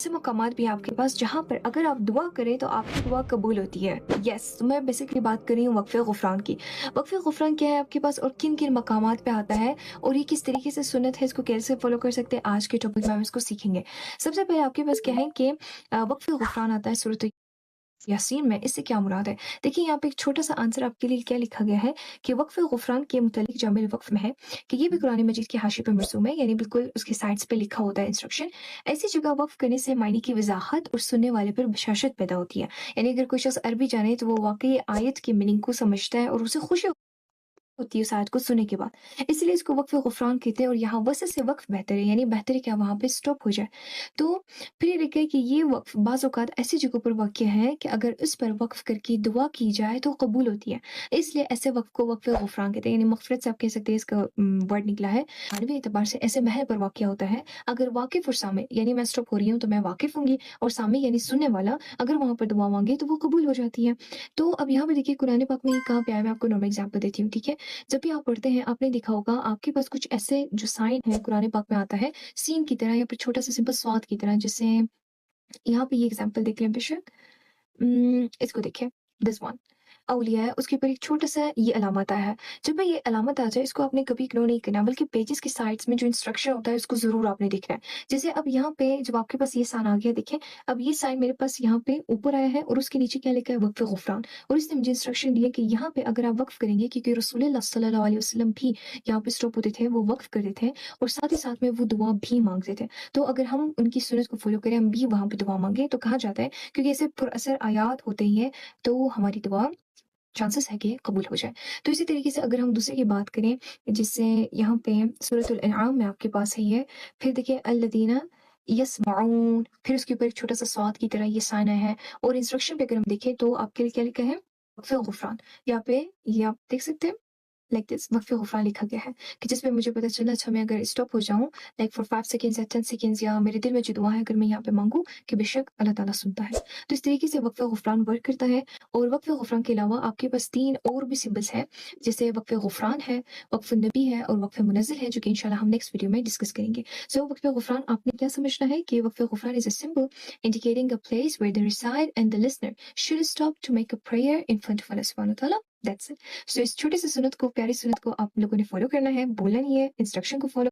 ऐसे मकामात भी हैं आपके पास जहाँ पर अगर आप दुआ करें तो आपकी दुआ कबूल होती है। यस, तो मैं बेसिकली बात कर रही हूँ वक़फ़े ग़ुफ़रान की। वक़फ़े ग़ुफ़रान क्या है आपके पास और किन-किन मकामात पे आता है और ये किस तरीके से सुन्नत है, इसको कैसे फ़ॉलो कर सकते हैं, आज के टॉपिक में हम इसको सीखेंगे। सबसे पहले आपके पास क्या है कि वक़फ़े ग़ुफ़रान आता है सूरत यासीन में। इससे क्या मुराद है? देखिए यहाँ पे एक छोटा-सा आंसर आपके लिए क्या लिखा गया है कि वक़्फ़ ग़ुफ़रान के मुतल्लिक़ जामिल वक़्फ़ में है कि ये भी कुरान मजीद के हाशिए पे मरसूम है, यानी बिल्कुल उसकी साइड्स पे लिखा होता है इंस्ट्रक्शन। ऐसी जगह वक़्फ़ करने से मायने की वज़ाहत और सुनने वाले पर बशाशत पैदा होती है। यानी अगर कोई शख़्स अरबी जाने तो वो वाक़ई आयत की मीनिंग को समझता है और उसे खुशी होती है उस आयत को सुनने के बाद। इसलिए इसको वक़्फ़ ग़ुफ़रान कहते हैं और यहाँ वसत से वक़्फ़ बेहतर है, यानी बेहतर है क्या वहाँ पे स्टॉप हो जाए। तो फिर ये लिखा है कि ये वक़्फ़ बाज़ औक़ात ऐसी जगहों पर वाक़या है कि अगर उस पर वक़्फ़ करके दुआ की जाए तो कबूल होती है। इसलिए ऐसे वक़्फ़ को वक़्फ़ ग़ुफ़रान कहते हैं, यानी मग़फ़िरत से आप कह सकते हैं इसका वर्ड निकला है। मानवी एतबार से ऐसे महल पर वाक़या होता है, अगर वाक़िफ़ और सामिल यानी मैं स्टॉप हो रही हूँ तो मैं वाक़िफ़ होंगी और सामिल यानी सुनने वाला अगर वहाँ पर दुआ माँगे तो वो कबूल हो जाती है। तो अब यहाँ पे देखिए कुरान पाक में ये कहाँ पे आया है, मैं आपको नॉर्मल एग्ज़ाम्पल देती हूँ, ठीक है? जब भी आप पढ़ते हैं आपने देखा होगा आपके पास कुछ ऐसे जो साइन है कुरान पाक में आता है सीन की तरह या फिर छोटा सा सिंपल स्वाद की तरह, जैसे यहाँ पे ये एग्जांपल देख लें बेशक। इसको देखिए, दिस वन अउलिया है, उसके ऊपर एक छोटा-सा ये अलामत आया है। जब भी ये अलामत आ जाए इसको आपने कभी इग्नोर नहीं करना, बल्कि पेजेज़ की साइड्स में जो इंस्ट्रक्शन होता है उसको ज़रूर आपने देखना है। जैसे अब यहाँ पे जब आपके पास ये साइन आ गया देखें, अब ये साइन मेरे पास यहाँ पे ऊपर आया है और उसके नीचे क्या लिखा है वक़्फ़ ग़ुफ़रान, और इसने मुझे इंस्ट्रक्शन दिया कि यहाँ पे अगर आप वक़्फ़ करेंगे, क्योंकि रसूलुल्लाह सल्लल्लाहु अलैहि वसल्लम भी यहाँ पे स्टॉप होते थे, वो वक़्फ़ करते थे और साथ ही साथ में वो दुआ भी माँगते थे। तो अगर हम उनकी सुन्नत को फ़ॉलो करें, हम भी वहाँ पे दुआ माँगे तो कहा जाता है, क्योंकि ऐसे पुरअसर आयात होते ही हैं, तो हमारी दुआ चांसेस है कि कबूल हो जाए। तो इसी तरीके से अगर हम दूसरे की बात करें, जिससे यहाँ पे सूरतुल अनआम में आपके पास है ये, फिर देखिए अल्लज़ीना यस्मऊन, फिर उसके ऊपर एक छोटा-सा स्वाद की तरह ये साइन आया है और इंस्ट्रक्शन पे अगर हम देखें तो आपके लिए क्या लिखा है? वक़्फ़े ग़ुफ़रान। यहाँ पे ये आप देख सकते हैं? लाइक दिस वक़्फ़े ग़ुफ़रान लिखा गया है कि जिसमें मुझे पता चला अच्छा मैं अगर स्टॉप हो जाऊँ लाइक फॉर 5 सेकंड्स या 10 सेकंड्स, या मेरे दिल में जो दुआ है अगर मैं यहाँ पे माँगूँ कि बेशक अल्लाह ताला सुनता है। तो इस तरीके से वक़्फ़े ग़ुफ़रान वर्क करता है। और वक़्फ़े ग़ुफ़रान के अलावा आपके पास 3 और भी सिम्बल्स हैं, जैसे वक़्फ़े ग़ुफ़रान है, वक़्फ़ नबी है और वक़्फ़े मुनज़्ज़ल है, जो कि इंशाअल्लाह हम नेक्स्ट वीडियो में डिस्कस करेंगे। सो वक़्फ़े ग़ुफ़रान आपने क्या समझना है कि वक़्फ़े ग़ुफ़रान is a symbol indicating a place where the reciter and the listener should stop to make a prayer in front of Allah सुब्हानहू व तआला। That's it. सो इस छोटी सी सुन्नत को, प्यारी सुन्नत को आप लोगों ने फॉलो करना है, बोलना नहीं है, इंस्ट्रक्शन को फॉलो